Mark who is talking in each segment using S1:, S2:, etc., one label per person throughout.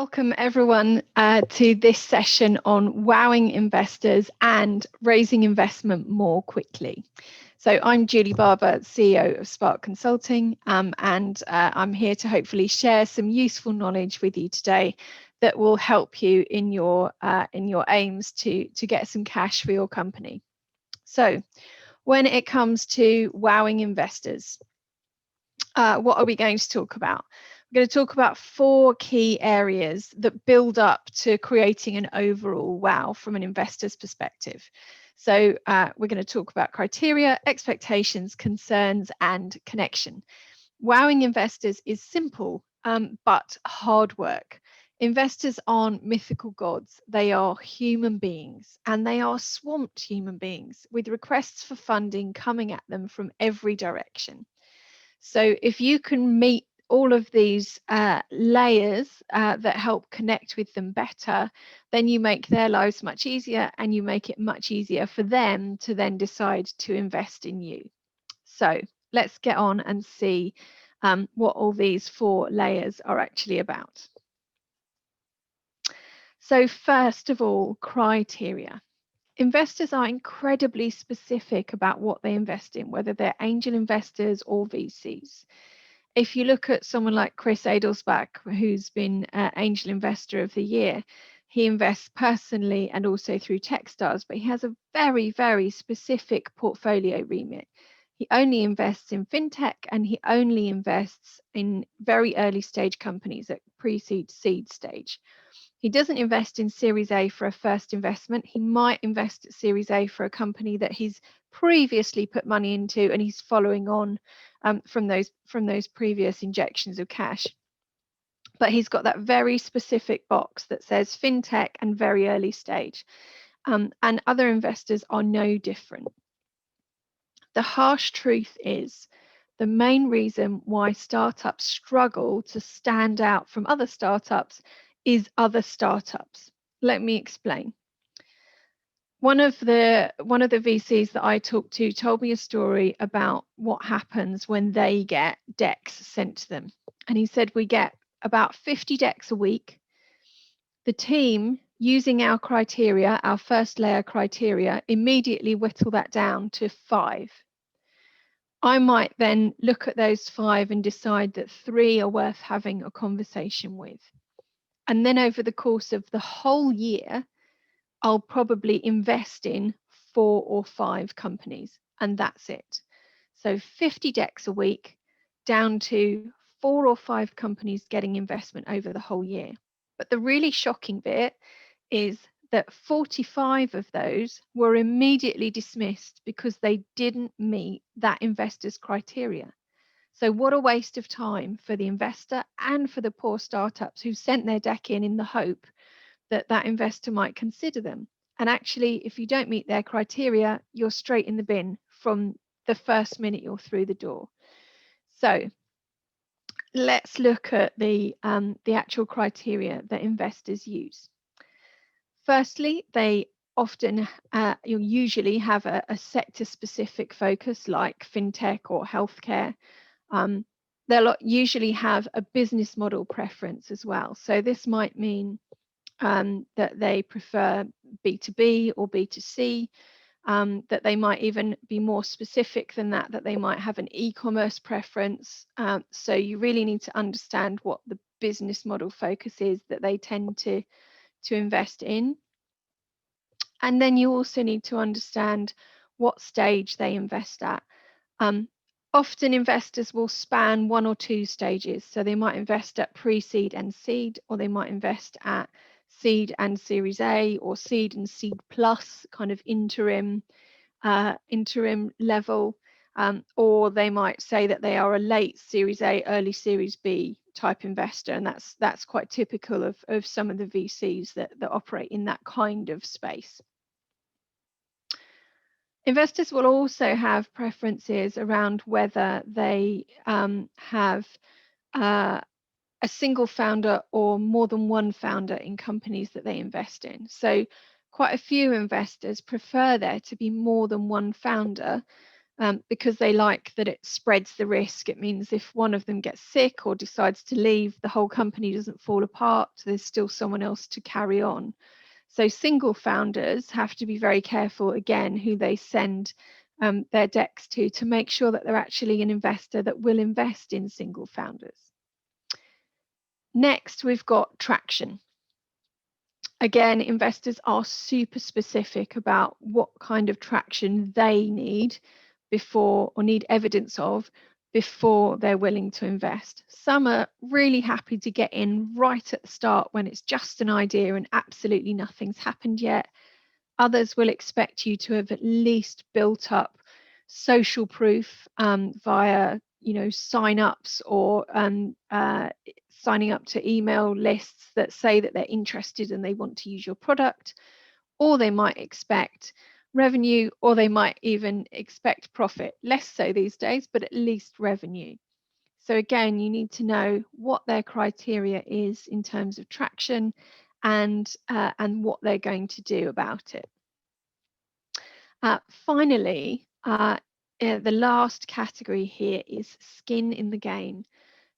S1: Welcome everyone to this session on wowing investors and raising investment more quickly. So I'm Julie Barber, CEO of Spark Consulting, and I'm here to hopefully share some useful knowledge with you today that will help you in your aims to get some cash for your company. So when it comes to wowing investors, what are we going to talk about? We're going to talk about 4 key areas that build up to creating an overall wow from an investor's perspective. So we're going to talk about criteria, expectations, concerns, and connection. Wowing investors is simple, but hard work. Investors aren't mythical gods. They are human beings, and they are swamped human beings with requests for funding coming at them from every direction. So if you can meet all of these layers that help connect with them better, then you make their lives much easier, and you make it much easier for them to then decide to invest in you. So let's get on and see what all these 4 layers are actually about. So first of all, criteria. Investors are incredibly specific about what they invest in, whether they're angel investors or VCs. If you look at someone like Chris Adelsbach, who's been Angel Investor of the Year, he invests personally and also through Techstars, but he has a very, very specific portfolio remit. He only invests in fintech, and he only invests in very early stage companies at pre-seed, seed stage. He doesn't invest in Series A for a first investment. He might invest at Series A for a company that he's previously put money into, and he's following on from those previous injections of cash. But he's got that very specific box that says fintech and very early stage. And other investors are no different. The harsh truth is, the main reason why startups struggle to stand out from other startups is other startups. Let me explain. One of the VCs that I talked to told me a story about what happens when they get decks sent to them. And he said, we get about 50 decks a week. The team, using our criteria, our first layer criteria, immediately whittle that down to 5. I might then look at those 5 and decide that 3 are worth having a conversation with. And then over the course of the whole year, I'll probably invest in 4 or 5 companies, and that's it. So 50 decks a week down to 4 or 5 companies getting investment over the whole year. But the really shocking bit is that 45 of those were immediately dismissed because they didn't meet that investor's criteria. So what a waste of time for the investor and for the poor startups who sent their deck in the hope that that investor might consider them. And actually, if you don't meet their criteria, you're straight in the bin from the first minute you're through the door. So let's look at the actual criteria that investors use. Firstly, they often usually have a sector-specific focus, like fintech or healthcare. They'll usually have a business model preference as well. So this might mean that they prefer B2B or B2C, that they might even be more specific than that, that they might have an e-commerce preference. So you really need to understand what the business model focus is that they tend to invest in. And then you also need to understand what stage they invest at. Often investors will span 1 or 2 stages. So they might invest at pre-seed and seed, or they might invest at seed and Series A, or seed and seed plus, kind of interim level. Or they might say that they are a late Series A, early Series B type investor, and that's quite typical of some of the VCs that operate in that kind of space. Investors will also have preferences around whether they have a single founder or more than one founder in companies that they invest in. So quite a few investors prefer there to be more than one founder because they like that it spreads the risk. It means if one of them gets sick or decides to leave, the whole company doesn't fall apart. There's still someone else to carry on. So single founders have to be very careful, again, who they send their decks to make sure that they're actually an investor that will invest in single founders. Next, we've got traction. Again, investors are super specific about what kind of traction they need before, or need evidence of, before they're willing to invest. Some are really happy to get in right at the start when it's just an idea and absolutely nothing's happened yet. Others will expect you to have at least built up social proof via, sign-ups or signing up to email lists that say that they're interested and they want to use your product, or they might expect revenue, or they might even expect profit. Less so these days, but at least revenue. So again, you need to know what their criteria is in terms of traction and what they're going to do about it. Finally, the last category here is skin in the game.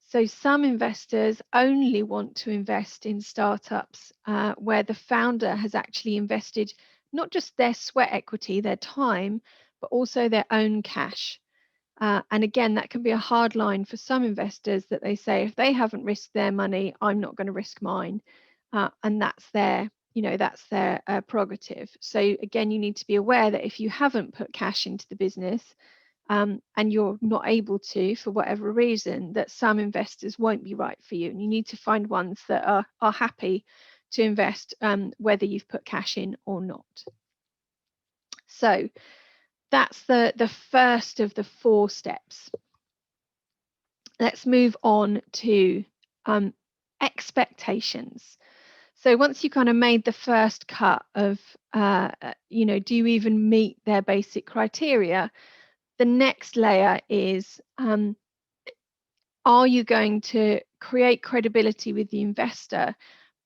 S1: So some investors only want to invest in startups where the founder has actually invested not just their sweat equity, their time, but also their own cash. And again, that can be a hard line for some investors, that they say if they haven't risked their money, I'm not going to risk mine. And that's their prerogative. So again, you need to be aware that if you haven't put cash into the business, and you're not able to, for whatever reason, that some investors won't be right for you, and you need to find ones that are happy to invest whether you've put cash in or not. So that's the first of the 4 steps. Let's move on to expectations. So once you kind of made the first cut of, do you even meet their basic criteria? The next layer is, are you going to create credibility with the investor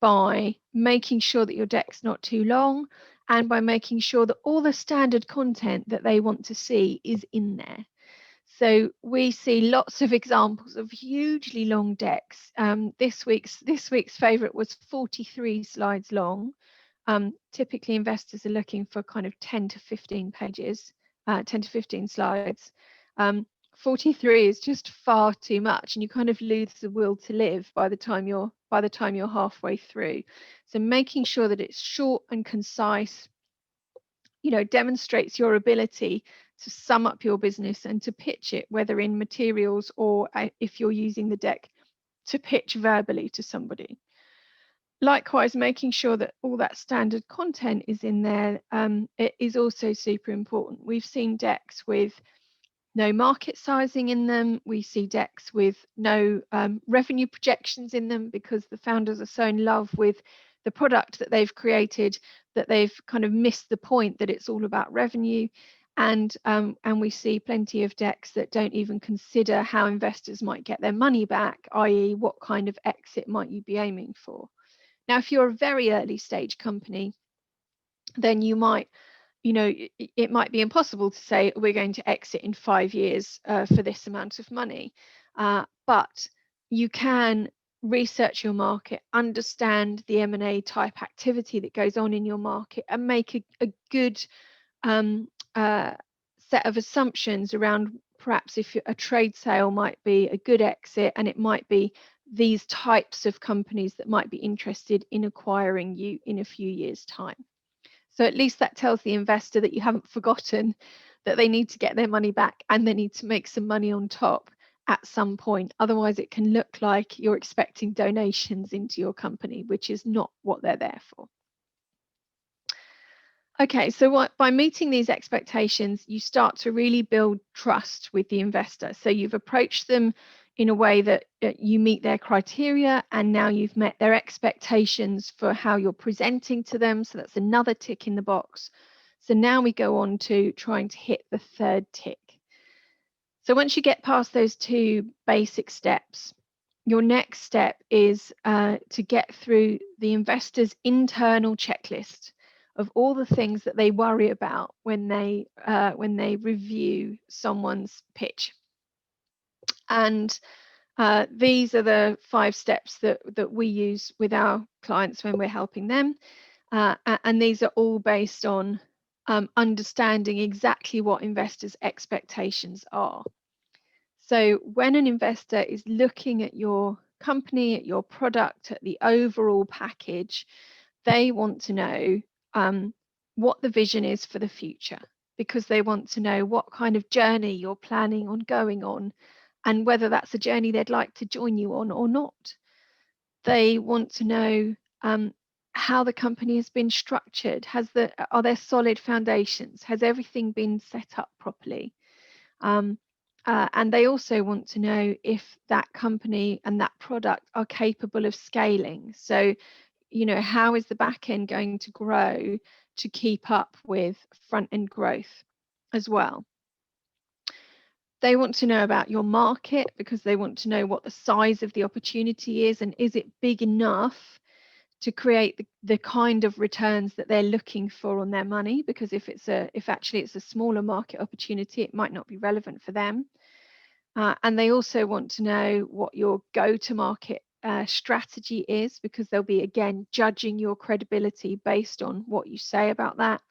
S1: by making sure that your deck's not too long, and by making sure that all the standard content that they want to see is in there? So we see lots of examples of hugely long decks. This week's favorite was 43 slides long. Typically investors are looking for kind of 10 to 15 pages, 10 to 15 slides. 43 is just far too much, and you kind of lose the will to live by the time you're halfway through. So making sure that it's short and concise, demonstrates your ability to sum up your business and to pitch it, whether in materials or if you're using the deck to pitch verbally to somebody. Likewise, making sure that all that standard content is in there, it is also super important. We've seen decks with no market sizing in them. We see decks with no revenue projections in them, because the founders are so in love with the product that they've created that they've kind of missed the point that it's all about revenue. And we see plenty of decks that don't even consider how investors might get their money back, i.e. what kind of exit might you be aiming for. Now, if you're a very early stage company, then you might, it might be impossible to say we're going to exit in 5 years for this amount of money. But you can research your market, understand the M&A type activity that goes on in your market, and make a good set of assumptions around perhaps if a trade sale might be a good exit, and it might be these types of companies that might be interested in acquiring you in a few years' time. So at least that tells the investor that you haven't forgotten that they need to get their money back, and they need to make some money on top at some point. Otherwise, it can look like you're expecting donations into your company, which is not what they're there for. Okay, so by meeting these expectations, you start to really build trust with the investor. So you've approached them in a way that you meet their criteria, and now you've met their expectations for how you're presenting to them. So that's another tick in the box. So now we go on to trying to hit the 3rd tick. So once you get past those 2 basic steps, your next step is to get through the investor's internal checklist of all the things that they worry about when they review someone's pitch. And these are the 5 steps that we use with our clients when we're helping them. And these are all based on understanding exactly what investors' expectations are. So when an investor is looking at your company, at your product, at the overall package, they want to know what the vision is for the future, because they want to know what kind of journey you're planning on going on and whether that's a journey they'd like to join you on or not. They want to know how the company has been structured. Are there solid foundations? Has everything been set up properly? And they also want to know if that company and that product are capable of scaling. So, how is the back end going to grow to keep up with front end growth as well? They want to know about your market, because they want to know what the size of the opportunity is, and is it big enough to create the kind of returns that they're looking for on their money? Because if actually it's a smaller market opportunity, it might not be relevant for them. And they also want to know what your go-to-market strategy is, because they'll be, again, judging your credibility based on what you say about that.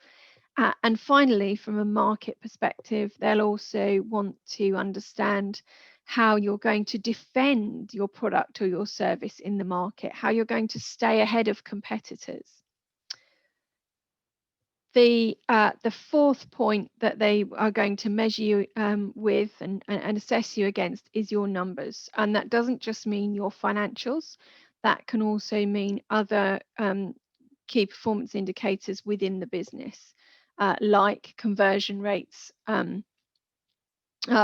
S1: And finally, from a market perspective, they'll also want to understand how you're going to defend your product or your service in the market, how you're going to stay ahead of competitors. The 4th point that they are going to measure you with and assess you against is your numbers. And that doesn't just mean your financials. That can also mean other key performance indicators within the business, like conversion rates,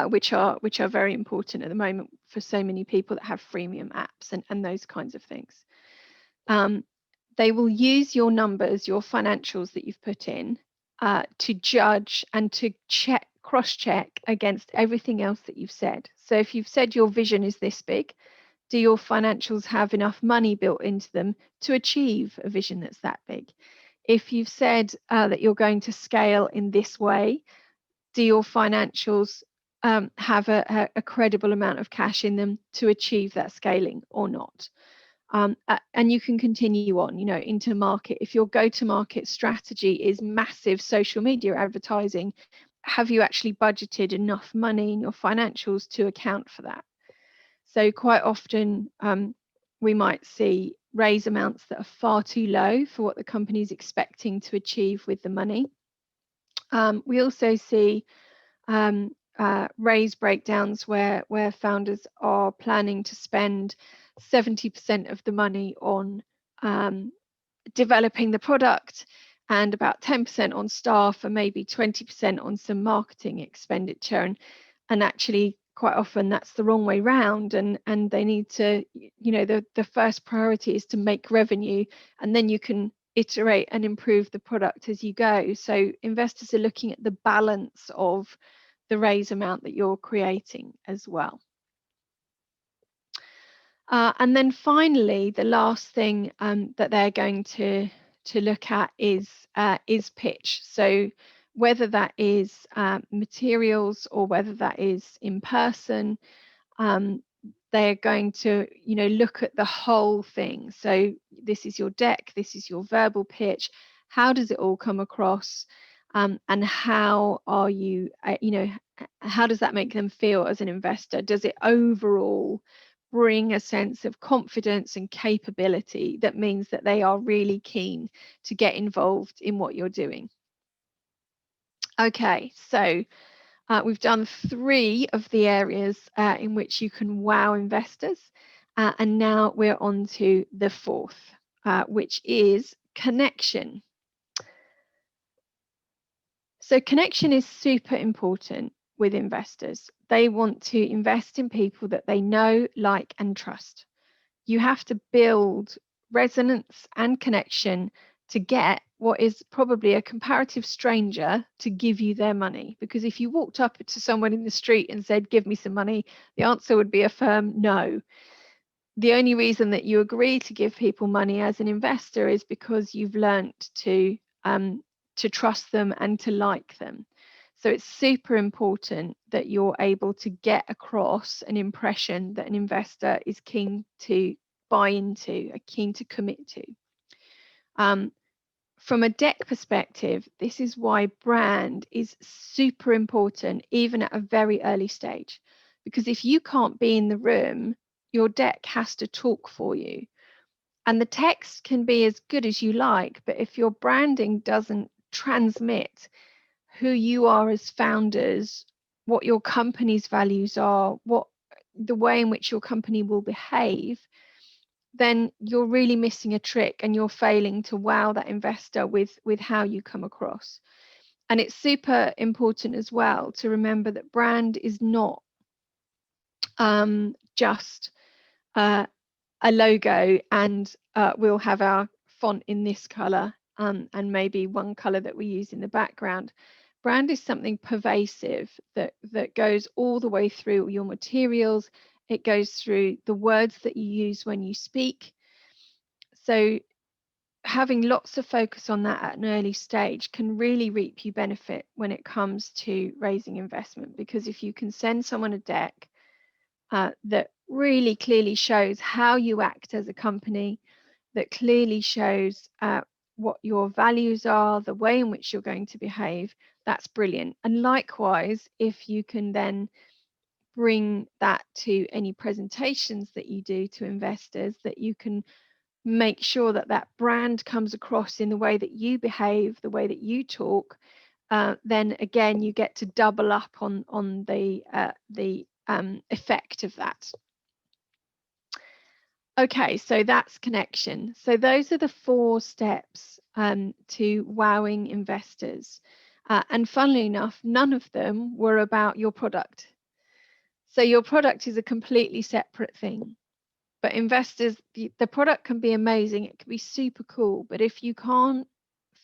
S1: which are very important at the moment for so many people that have freemium apps and those kinds of things. They will use your numbers, your financials that you've put in, to judge and to cross-check against everything else that you've said. So if you've said your vision is this big, do your financials have enough money built into them to achieve a vision that's that big? If you've said that you're going to scale in this way, do your financials have a credible amount of cash in them to achieve that scaling or not? And you can continue on, into market. If your go-to-market strategy is massive social media advertising, have you actually budgeted enough money in your financials to account for that? So quite often we might see raise amounts that are far too low for what the company is expecting to achieve with the money. We also see raise breakdowns where founders are planning to spend 70% of the money on developing the product, and about 10% on staff, and maybe 20% on some marketing expenditure. And actually, quite often that's the wrong way round, and they need to, the first priority is to make revenue, and then you can iterate and improve the product as you go. So investors are looking at the balance of the raise amount that you're creating as well. And then finally, the last thing that they're going to look at is pitch. So whether that is materials or whether that is in person, they're going to look at the whole thing. So this is your deck, this is your verbal pitch. How does it all come across? And how are you, how does that make them feel as an investor? Does it overall bring a sense of confidence and capability that means that they are really keen to get involved in what you're doing? Okay, so we've done 3 of the areas in which you can wow investors, and now we're on to the 4th, which is connection. So connection is super important with investors. They want to invest in people that they know, like, and trust. You have to build resonance and connection to get what is probably a comparative stranger to give you their money. Because if you walked up to someone in the street and said, give me some money, the answer would be a firm no. The only reason that you agree to give people money as an investor is because you've learnt to to trust them and to like them. So it's super important that you're able to get across an impression that an investor is keen to buy into, keen to commit to. From a deck perspective, this is why brand is super important, even at a very early stage. Because if you can't be in the room, your deck has to talk for you. And the text can be as good as you like, but if your branding doesn't transmit who you are as founders, what your company's values are, what the way in which your company will behave, then you're really missing a trick and you're failing to wow that investor with how you come across. And it's super important as well to remember that brand is not just a logo and we'll have our font in this color and maybe one color that we use in the background. Brand is something pervasive that goes all the way through your materials. It goes through the words that you use when you speak. So having lots of focus on that at an early stage can really reap you benefit when it comes to raising investment, because if you can send someone a deck that really clearly shows how you act as a company, that clearly shows what your values are, the way in which you're going to behave, that's brilliant. And likewise, if you can then bring that to any presentations that you do to investors, that you can make sure that that brand comes across in the way that you behave, the way that you talk, then again you get to double up on the effect of that. Okay, so that's connection. So those are the 4 steps to wowing investors. And funnily enough, none of them were about your product. So your product is a completely separate thing. But investors, the product can be amazing, it can be super cool, but if you can't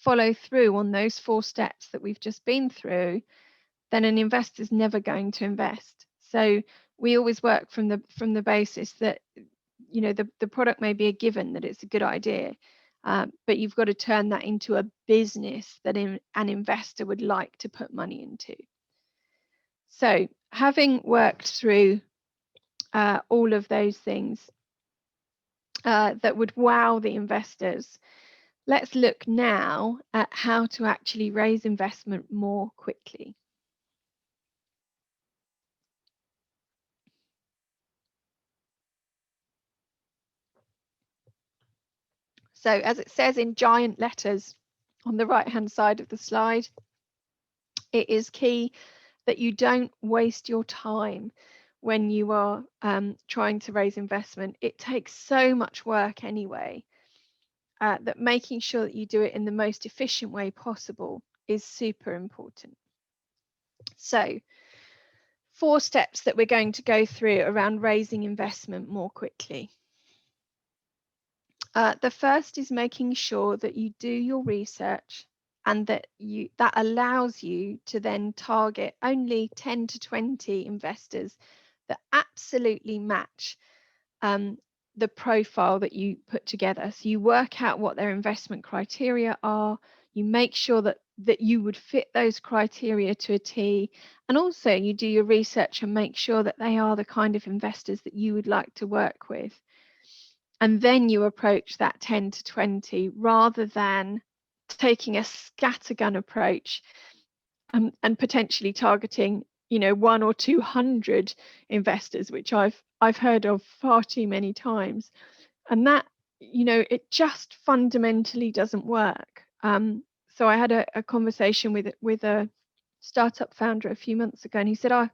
S1: follow through on those 4 steps that we've just been through, then an investor's never going to invest. So we always work from the basis that, you know, the product may be a given, that it's a good idea, but you've got to turn that into a business that an investor would like to put money into. So having worked through all of those things that would wow the investors, let's look now at how to actually raise investment more quickly. So as it says in giant letters on the right-hand side of the slide, it is key that you don't waste your time when you are trying to raise investment. It takes so much work anyway, that making sure that you do it in the most efficient way possible is super important. So 4 steps that we're going to go through around raising investment more quickly. The first is making sure that you do your research and that allows you to then target only 10 to 20 investors that absolutely match the profile that you put together. So you work out what their investment criteria are, you make sure that you would fit those criteria to a T, and also you do your research and make sure that they are the kind of investors that you would like to work with. And then you approach that 10 to 20 rather than taking a scattergun approach and potentially targeting, you know, 100 or 200 investors, which I've heard of far too many times. And that, you know, it just fundamentally doesn't work. So I had a conversation with a startup founder a few months ago, and he said, I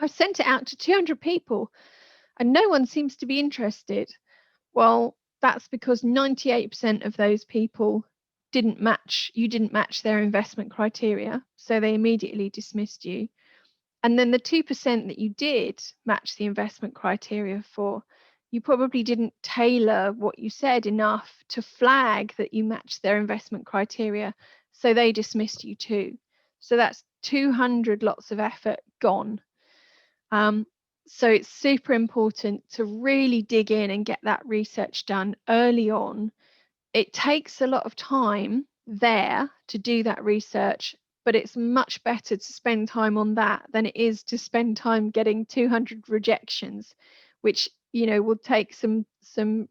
S1: sent it out to 200 people and no one seems to be interested. Well, that's because 98% of those people didn't match their investment criteria, so they immediately dismissed you. And then the 2% that you did match the investment criteria for, you probably didn't tailor what you said enough to flag that you matched their investment criteria, so they dismissed you too. So that's 200 lots of effort gone. So it's super important to really dig in and get that research done early on. It takes a lot of time there to do that research, but it's much better to spend time on that than it is to spend time getting 200 rejections, which will take some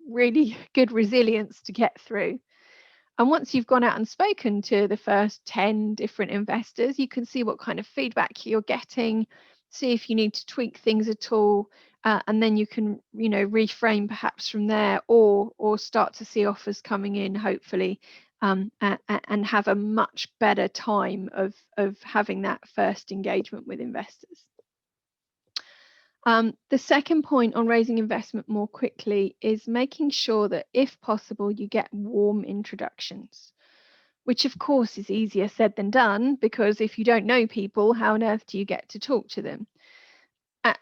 S1: really good resilience to get through. And once you've gone out and spoken to the first 10 different investors, you can see what kind of feedback you're getting, see if you need to tweak things at all, and then you can, reframe perhaps from there, or start to see offers coming in, hopefully, and have a much better time of having that first engagement with investors. The second point on raising investment more quickly is making sure that, if possible, you get warm introductions, which of course is easier said than done, because if you don't know people, how on earth do you get to talk to them?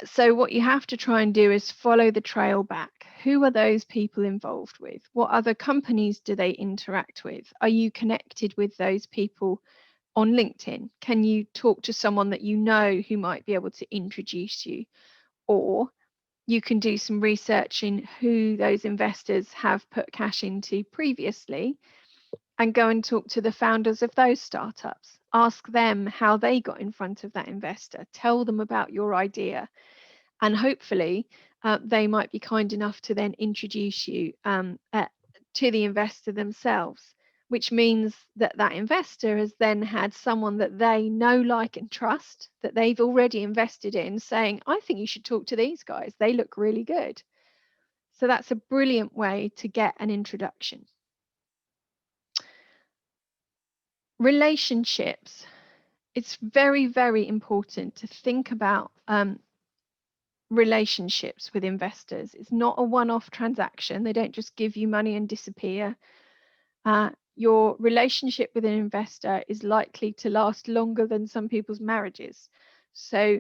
S1: So what you have to try and do is follow the trail back. Who are those people involved with? What other companies do they interact with? Are you connected with those people on LinkedIn? Can you talk to someone that you know who might be able to introduce you? Or you can do some research in who those investors have put cash into previously and go and talk to the founders of those startups. Ask them how they got in front of that investor. Tell them about your idea. And hopefully they might be kind enough to then introduce you to the investor themselves, which means that that investor has then had someone that they know, like, and trust, that they've already invested in, saying, I think you should talk to these guys. They look really good. So that's a brilliant way to get an introduction. Relationships. It's very, very important to think about relationships with investors. It's not a one-off transaction. They don't just give you money and disappear. Your relationship with an investor is likely to last longer than some people's marriages. So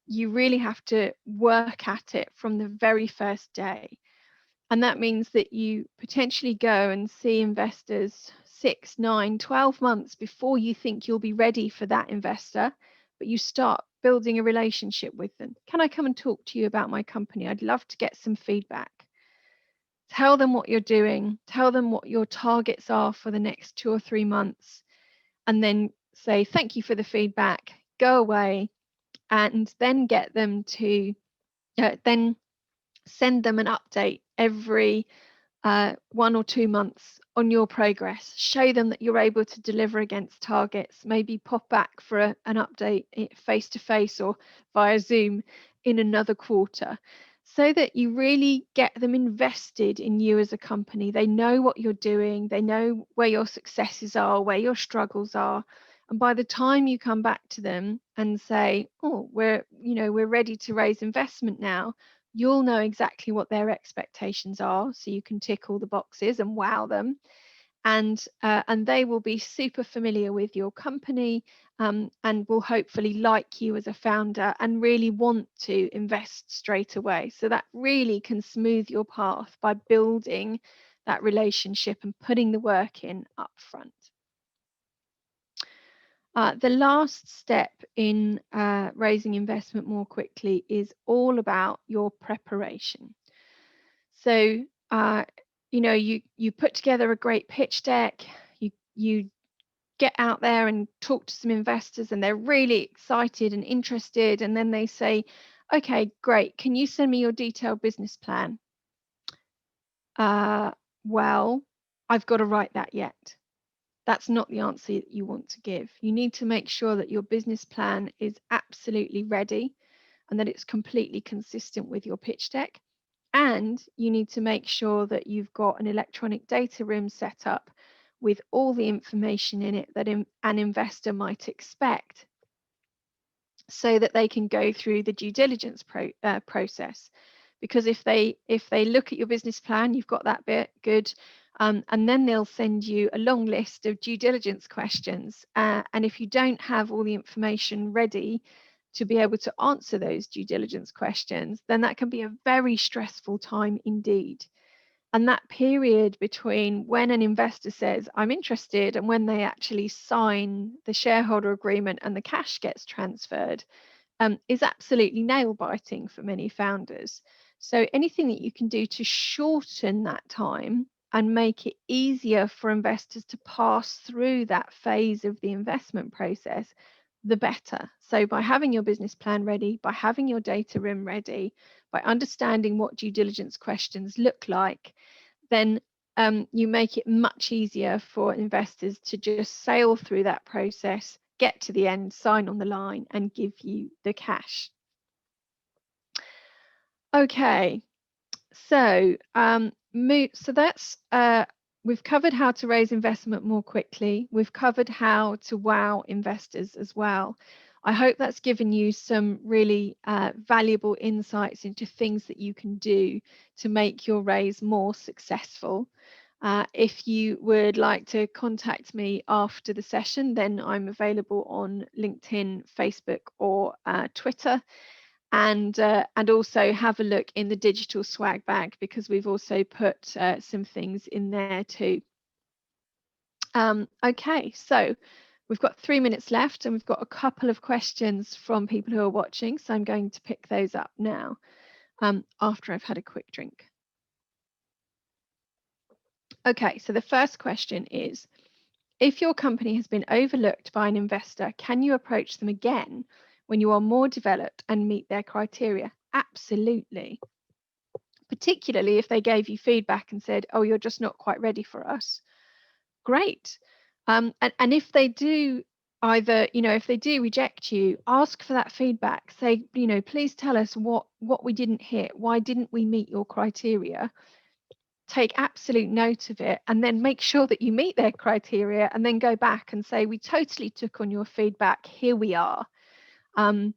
S1: you really have to work at it from the very first day. And that means that you potentially go and see investors 6, 9, 12 months before you think you'll be ready for that investor, but you start building a relationship with them. Can I come and talk to you about my company? I'd love to get some feedback. Tell them what you're doing, tell them what your targets are for the next 2 or 3 months, and then say, thank you for the feedback, go away, and then get them to then send them an update every 1 or 2 months on your progress. Show them that you're able to deliver against targets. Maybe pop back for an update face to face or via Zoom in another quarter, so that you really get them invested in you as a company. They know what you're doing, they know where your successes are, where your struggles are. And by the time you come back to them and say, oh, we're ready to raise investment now, you'll know exactly what their expectations are, so you can tick all the boxes and wow them. And they will be super familiar with your company, and will hopefully like you as a founder and really want to invest straight away. So that really can smooth your path by building that relationship and putting the work in up front. The last step in raising investment more quickly is all about your preparation. So, you put together a great pitch deck, you get out there and talk to some investors, and they're really excited and interested, and then they say, okay, great, can you send me your detailed business plan? Well, I've got to write that yet. That's not the answer that you want to give. You need to make sure that your business plan is absolutely ready and that it's completely consistent with your pitch deck. And you need to make sure that you've got an electronic data room set up with all the information in it that an investor might expect, so that they can go through the due diligence process. Because if they look at your business plan, you've got that bit good. And then they'll send you a long list of due diligence questions. And if you don't have all the information ready to be able to answer those due diligence questions, then that can be a very stressful time indeed. And that period between when an investor says, I'm interested, and when they actually sign the shareholder agreement and the cash gets transferred, is absolutely nail biting for many founders. So anything that you can do to shorten that time and make it easier for investors to pass through that phase of the investment process, the better. So by having your business plan ready, by having your data room ready, by understanding what due diligence questions look like, then you make it much easier for investors to just sail through that process, get to the end, sign on the line, and give you the cash. Okay, so that's we've covered how to raise investment more quickly. We've covered how to wow investors as well. I hope that's given you some really valuable insights into things that you can do to make your raise more successful. If you would like to contact me after the session, then I'm available on LinkedIn, Facebook, or Twitter. And also have a look in the digital swag bag, because we've also put some things in there too. Okay, so we've got 3 minutes left, and we've got a couple of questions from people who are watching, so I'm going to pick those up now after I've had a quick drink. Okay, so the first question is, if your company has been overlooked by an investor, can you approach them again when you are more developed and meet their criteria? Absolutely. Particularly if they gave you feedback and said, oh, you're just not quite ready for us. Great. And if they do either, if they do reject you, ask for that feedback. Say, please tell us what we didn't hit. Why didn't we meet your criteria? Take absolute note of it, and then make sure that you meet their criteria, and then go back and say, we totally took on your feedback. Here we are. And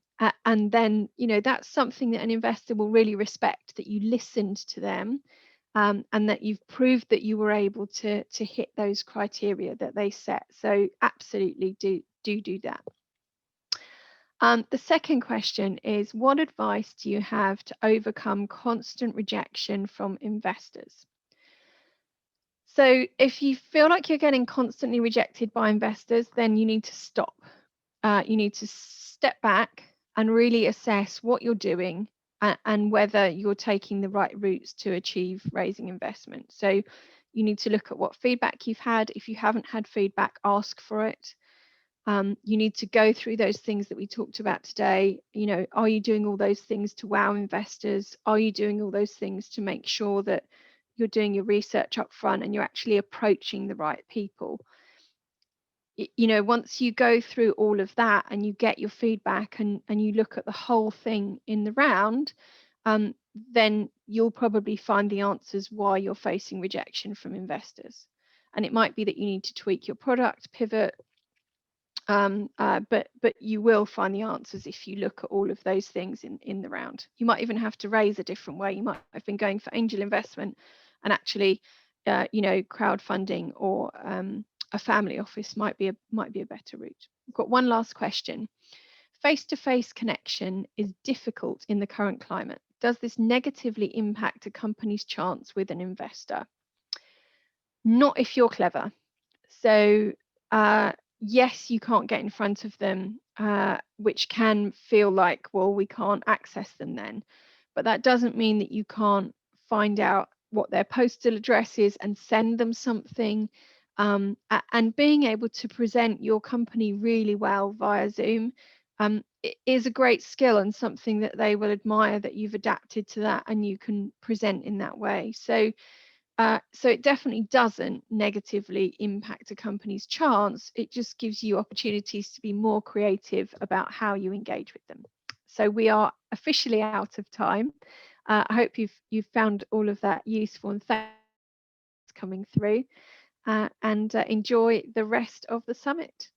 S1: then, that's something that an investor will really respect, that you listened to them, and that you've proved that you were able to hit those criteria that they set. So absolutely do that. The second question is, what advice do you have to overcome constant rejection from investors? So if you feel like you're getting constantly rejected by investors, then you need to stop. You need to step back and really assess what you're doing and whether you're taking the right routes to achieve raising investment. So you need to look at what feedback you've had. If you haven't had feedback, ask for it. You need to go through those things that we talked about today. Are you doing all those things to wow investors? Are you doing all those things to make sure that you're doing your research up front and you're actually approaching the right people? Once you go through all of that and you get your feedback and you look at the whole thing in the round, then you'll probably find the answers why you're facing rejection from investors. And it might be that you need to tweak your product, pivot, but you will find the answers if you look at all of those things in the round. You might even have to raise a different way. You might have been going for angel investment, and actually, crowdfunding or a family office might be a better route. I've got one last question. Face-to-face connection is difficult in the current climate. Does this negatively impact a company's chance with an investor? Not if you're clever. So yes, you can't get in front of them, which can feel like, well, we can't access them then. But that doesn't mean that you can't find out what their postal address is and send them something. And being able to present your company really well via Zoom is a great skill and something that they will admire, that you've adapted to that and you can present in that way. So it definitely doesn't negatively impact a company's chance. It just gives you opportunities to be more creative about how you engage with them. So we are officially out of time. I hope you've found all of that useful, and thanks for coming through, and enjoy the rest of the summit.